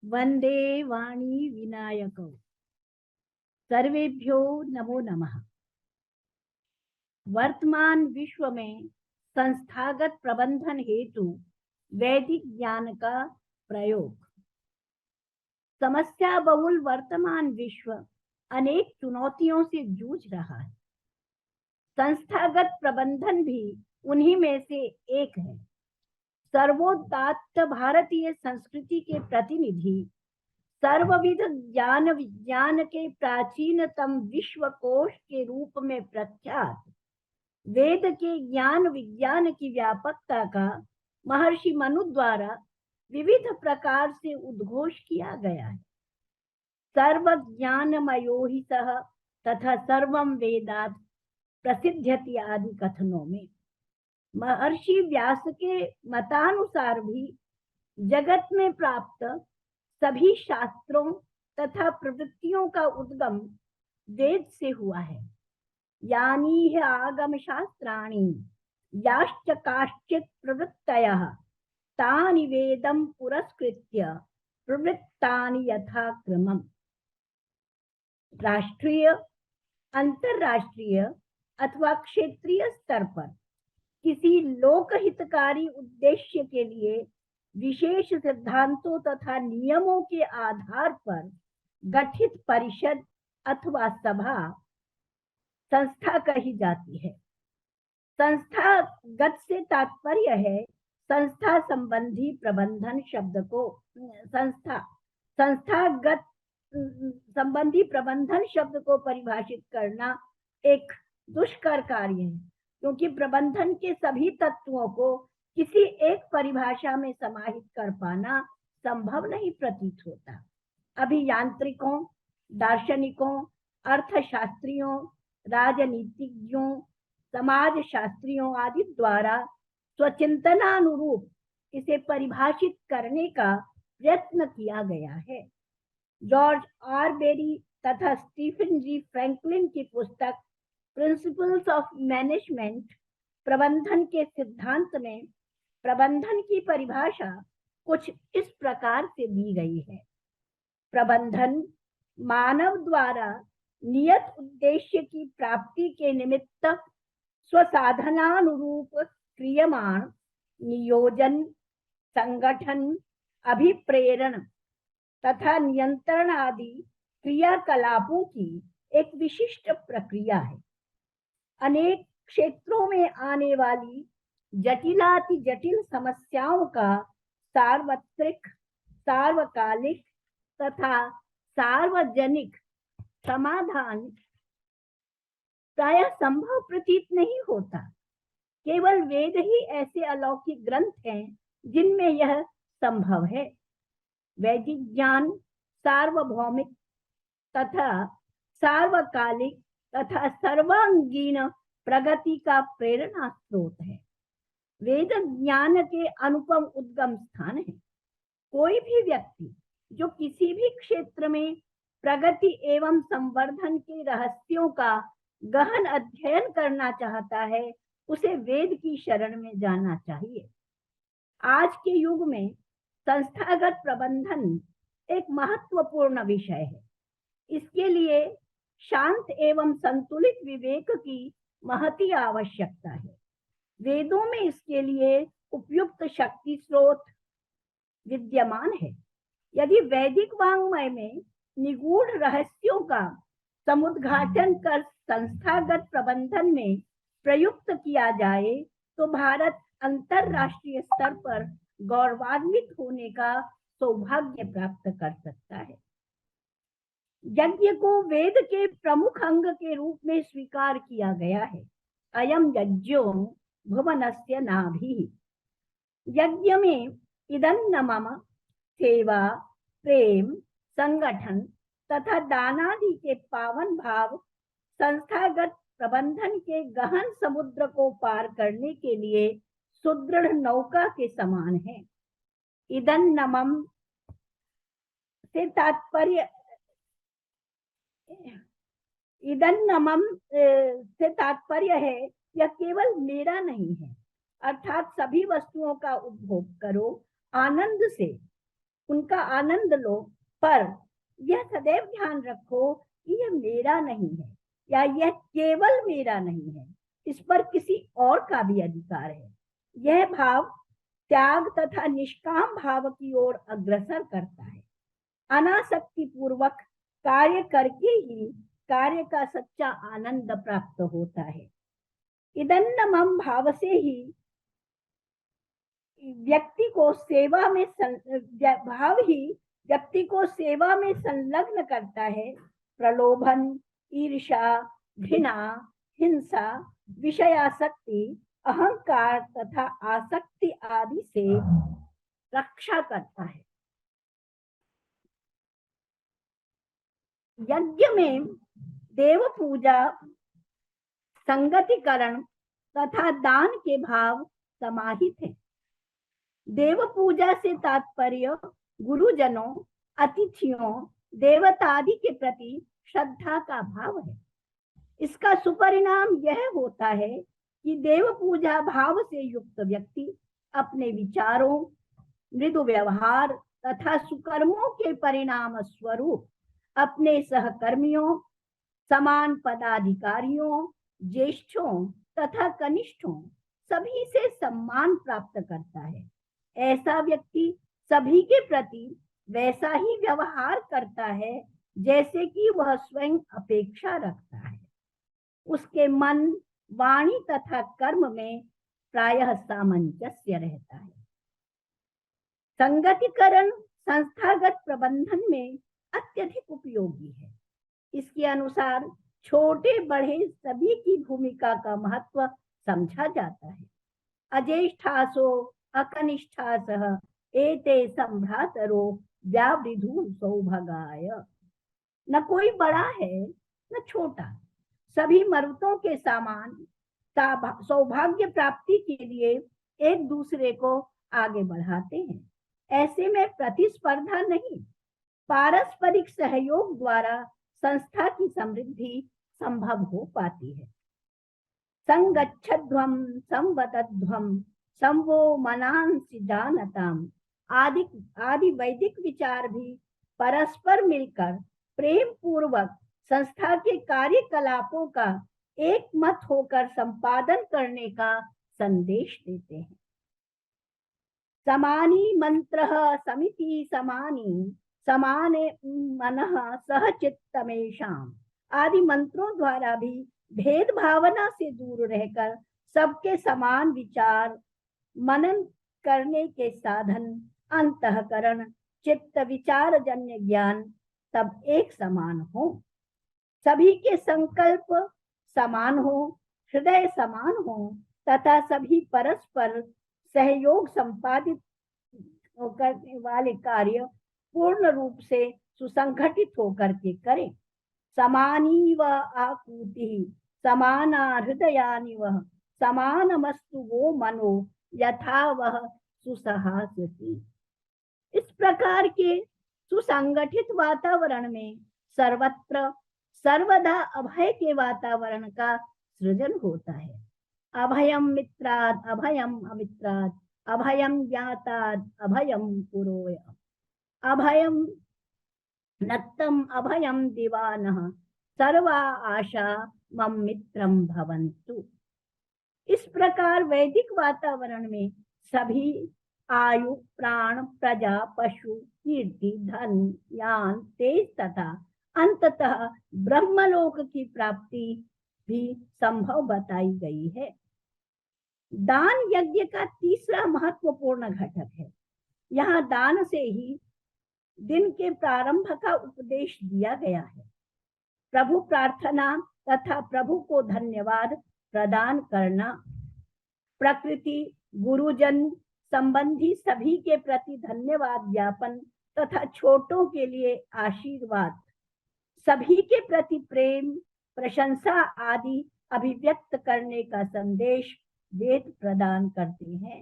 वंदे वाणी विनायक सर्वेभ्यो नमो नमः। वर्तमान विश्व में संस्थागत प्रबंधन हेतु वैदिक ज्ञान का प्रयोग। समस्या बहुल वर्तमान विश्व अनेक चुनौतियों से जूझ रहा है। संस्थागत प्रबंधन भी उन्हीं में से एक है। सर्वोदात्त भारतीय संस्कृति के प्रतिनिधि, सर्वविध ज्ञान विज्ञान के प्राचीनतम विश्वकोश के रूप में प्रख्यात वेद के ज्ञान विज्ञान की व्यापकता का महर्षि मनु द्वारा विविध प्रकार से उद्घोष किया गया है। सर्व ज्ञानमयो ही सह तथा सर्वम वेदात प्रसिद्ध्यति आदि कथनों में महर्षि व्यास के मतानुसार भी जगत में प्राप्त सभी शास्त्रों तथा प्रवृत्तियों का उद्गम वेद से हुआ है। यानी है आगम शास्त्राणि याश्च काश्चित् प्रवृत्तयः तानि वेदं पुरस्कृत्य प्रवृत्तानि यथाक्रमम्। राष्ट्रीय, अंतरराष्ट्रीय अथवा क्षेत्रीय स्तर पर किसी लोकहितकारी उद्देश्य के लिए विशेष सिद्धांतों तथा नियमों के आधार पर गठित परिषद अथवा सभा संस्था कही जाती है। संस्थागत से तात्पर्य है संस्था संबंधी प्रबंधन शब्द को संस्थागत संबंधी प्रबंधन शब्द को परिभाषित करना एक दुष्कर कार्य है, क्योंकि प्रबंधन के सभी तत्वों को किसी एक परिभाषा में समाहित कर पाना संभव नहीं प्रतीत होता। अभियांत्रिकों, दार्शनिकों, अर्थशास्त्रियों, राजनीतिज्ञों, समाज शास्त्रियों आदि द्वारा स्वचिंतनानुरूप इसे परिभाषित करने का प्रयत्न किया गया है। जॉर्ज आर बेरी तथा स्टीफन जी फ्रैंकलिन की पुस्तक प्रिंसिपल्स ऑफ मैनेजमेंट प्रबंधन के सिद्धांत में प्रबंधन की परिभाषा कुछ इस प्रकार से दी गई है। प्रबंधन मानव द्वारा नियत उद्देश्य की प्राप्ति के निमित्त स्वसाधनानुरूप क्रियमाण नियोजन, संगठन, अभिप्रेरण तथा नियंत्रण आदि क्रियाकलापों की एक विशिष्ट प्रक्रिया है। अनेक क्षेत्रों में आने वाली जटिलाति जटिल समस्याओं का सार्वत्रिक, सार्वकालिक तथा सार्वजनिक समाधान प्रायः संभव प्रतीत नहीं होता। केवल वेद ही ऐसे अलौकिक ग्रंथ हैं जिनमें यह संभव है। वैदिक ज्ञान सार्वभौमिक तथा सार्वकालिक तथा सर्वांगीण प्रगति का प्रेरणा स्रोत है। वेद ज्ञान के अनुपम उद्गम स्थान है। कोई भी व्यक्ति जो किसी भी क्षेत्र में प्रगति एवं संवर्धन के रहस्यों का गहन अध्ययन करना चाहता है, उसे वेद की शरण में जाना चाहिए। आज के युग में संस्थागत प्रबंधन एक महत्वपूर्ण विषय है। इसके लिए शांत एवं संतुलित विवेक की महती आवश्यकता है। वेदों में इसके लिए उपयुक्त शक्ति स्रोत विद्यमान है। यदि वैदिक वाङ्मय में निगूढ़ रहस्यों का समुद्घाटन कर संस्थागत प्रबंधन में प्रयुक्त किया जाए तो भारत अंतरराष्ट्रीय स्तर पर गौरवान्वित होने का सौभाग्य प्राप्त कर सकता है। यज्ञ को वेद के प्रमुख अंग के रूप में स्वीकार किया गया है। अयम यज्ञो भुवनस्य नाभिः। यज्ञ में इदन्न मम सेवा, प्रेम, संगठन तथा दानादि के पावन भाव संस्थागत प्रबंधन के गहन समुद्र को पार करने के लिए सुदृढ़ नौका के समान है। इदन्नमम से तात्पर्य है यह केवल मेरा नहीं है, अर्थात सभी वस्तुओं का उपभोग करो आनंद से, उनका आनंद लो, पर यह सदैव ध्यान रखो कि यह मेरा नहीं है या यह केवल मेरा नहीं है, इस पर किसी और का भी अधिकार है। यह भाव त्याग तथा निष्काम भाव की ओर अग्रसर करता है। अनासक्ति पूर्वक कार्य करके ही कार्य का सच्चा आनंद प्राप्त होता है। इदन्नमम भाव से ही व्यक्ति को सेवा में भाव ही व्यक्ति को सेवा में संलग्न करता है। प्रलोभन, ईर्ष्या, घृणा, हिंसा, विषयासक्ति, अहंकार तथा आसक्ति आदि से रक्षा करता है। यज्ञ में देव पूजा, संगतिकरण तथा दान के भाव समाहित हैं। देव पूजा से तात्पर्य गुरुजनों, अतिथियों, देवता आदि के प्रति श्रद्धा का भाव है। इसका सुपरिणाम यह होता है कि देव पूजा भाव से युक्त व्यक्ति अपने विचारों, मृदु व्यवहार तथा सुकर्मों के परिणाम स्वरूप अपने सहकर्मियों, समान पदाधिकारियों, ज्येष्ठों तथा कनिष्ठों सभी से सम्मान प्राप्त करता है। ऐसा व्यक्ति सभी के प्रति वैसा ही व्यवहार करता है जैसे कि वह स्वयं अपेक्षा रखता है। उसके मन, वाणी तथा कर्म में प्रायः सामंजस्य रहता है। संगतिकरण संस्थागत प्रबंधन में अत्यधिक उपयोगी है। इसके अनुसार छोटे बड़े सभी की भूमिका का महत्व समझा जाता है। अज्येष्ठासो अकनिष्ठासः एते संभ्रातरो व्यावृधु सौभगाय। न कोई बड़ा है न छोटा, सभी मर्दों के समान सौभाग्य प्राप्ति के लिए एक दूसरे को आगे बढ़ाते हैं। ऐसे में प्रतिस्पर्धा नहीं, पारस्परिक सहयोग द्वारा संस्था की समृद्धि संभव हो पाती है। संगच्छध्वम संवतध्वम संवो मनांसि जानताम आदि वैदिक विचार भी परस्पर मिलकर प्रेम पूर्वक संस्था के कार्यकलापों का एक मत होकर संपादन करने का संदेश देते हैं। समानी मंत्रः समिति समानी समाने मनः सहचित्तमेषाम आदि मंत्रों द्वारा भी भेद भावना से दूर रहकर सबके समान विचार मनन करने के साधन अंतःकरण, चित्त, विचार जन्य ज्ञान सब एक समान हो, सभी के संकल्प समान हो, हृदय समान हो तथा सभी परस्पर सहयोग संपादित करने वाले कार्य पूर्ण रूप से सुसंगठित होकर के करें। समानी व आकृति समाना हृदयानिव समानमस्तु वो मनो यथा वह सुसहास्यति। इस प्रकार के सुसंगठित वातावरण में सर्वत्र सर्वदा अभय के वातावरण का सृजन होता है। अभयम मित्राद अभयम अमित्राद अभयम ज्ञाताद अभयम पुरोय अभयम नत्तम अभयम दिवानः सर्वा आशा मम मित्रम भवन्तु। इस प्रकार वैदिक वातावरण में सभी आयु, प्राण, प्रजा, पशु, कीर्ति, धन, ज्ञान, तेज तथा अंततः ब्रह्मलोक की प्राप्ति भी संभव बताई गई है। दान यज्ञ का तीसरा महत्वपूर्ण घटक है। यहाँ दान से ही दिन के प्रारंभ का उपदेश दिया गया है। प्रभु प्रार्थना तथा प्रभु को धन्यवाद प्रदान करना, प्रकृति, गुरुजन संबंधी सभी के प्रति धन्यवाद ज्ञापन तथा छोटों के लिए आशीर्वाद, सभी के प्रति प्रेम, प्रशंसा आदि अभिव्यक्त करने का संदेश वेद प्रदान करते हैं।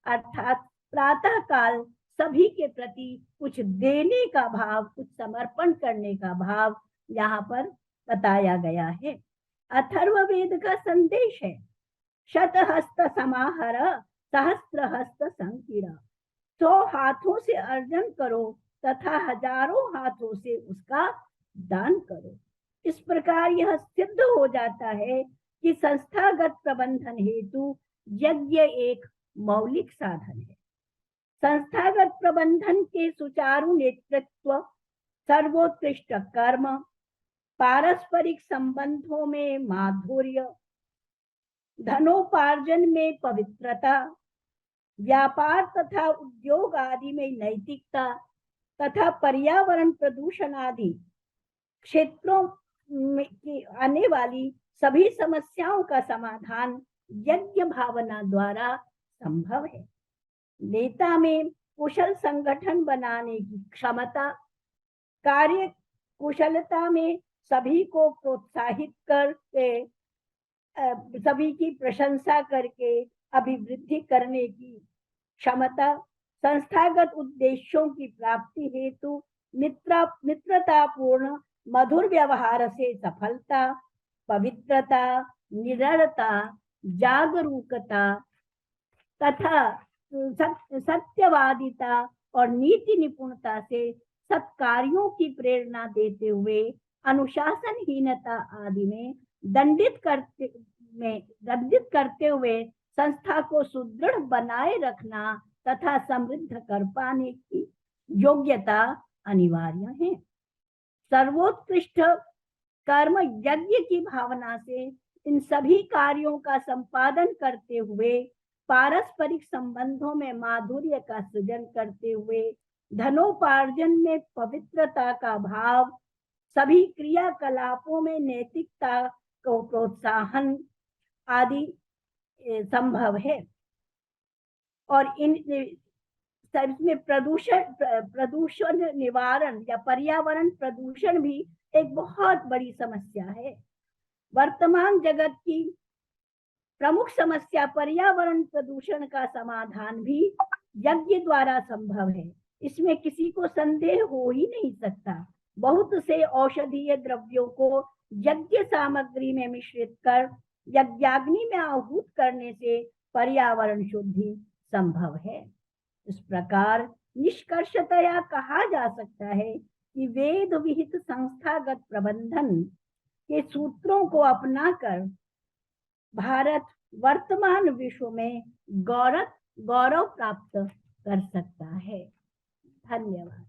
अर्थात प्रातः काल सभी के प्रति कुछ देने का भाव, कुछ समर्पण करने का भाव यहाँ पर बताया गया है। अथर्ववेद का संदेश है, शतहस्त समाहर सहस्त्र हस्त संकीर्ण। 100 हाथों से अर्जन करो तथा हजारों हाथों से उसका दान करो। इस प्रकार यह सिद्ध हो जाता है कि संस्थागत प्रबंधन हेतु यज्ञ एक मौलिक साधन है। संस्थागत प्रबंधन के सुचारू नेतृत्व, सर्वोत्कृष्ट कर्म, पारस्परिक संबंधों में माधुर्य, धनोपार्जन में पवित्रता, व्यापार तथा उद्योग आदि में नैतिकता तथा पर्यावरण प्रदूषण आदि क्षेत्रों में की आने वाली सभी समस्याओं का समाधान यज्ञ भावना द्वारा संभव है। नेता में कुशल संगठन बनाने की क्षमता, कार्य कुशलता में सभी को प्रोत्साहित करके, सभी की प्रशंसा करके अभिवृद्धि करने की क्षमता, संस्थागत उद्देश्यों की प्राप्ति हेतु मित्रतापूर्ण मधुर व्यवहार से सफलता, पवित्रता, निडरता, जागरूकता तथा सत्यवादिता और नीति निपुणता से सत्कार्यों की प्रेरणा देते हुए अनुशासनहीनता आदि में दंडित करते हुए संस्था को सुदृढ़ बनाए रखना तथा समृद्ध कर पाने की योग्यता अनिवार्य है। सर्वोत्कृष्ट कर्म यज्ञ की भावना से इन सभी कार्यों का संपादन करते हुए, पारस्परिक संबंधों में माधुर्य का सृजन करते हुए, धनोपार्जन में पवित्रता का भाव, सभी क्रियाकलापों में नैतिकता को प्रोत्साहन आदि संभव है। और इसमें प्रदूषण निवारण या पर्यावरण प्रदूषण भी एक बहुत बड़ी समस्या है। वर्तमान जगत की प्रमुख समस्या पर्यावरण प्रदूषण का समाधान भी यज्ञ द्वारा संभव है, इसमें किसी को संदेह हो ही नहीं सकता। बहुत से औषधीय द्रव्यों को यज्ञ सामग्री में मिश्रित कर यज्ञाग्नि में आहूत करने से पर्यावरण शुद्धि संभव है। इस प्रकार निष्कर्षतया कहा जा सकता है कि वेद विहित संस्थागत प्रबंधन के सूत्रों को अपनाकर भारत वर्तमान विश्व में गौरव प्राप्त कर सकता है। धन्यवाद।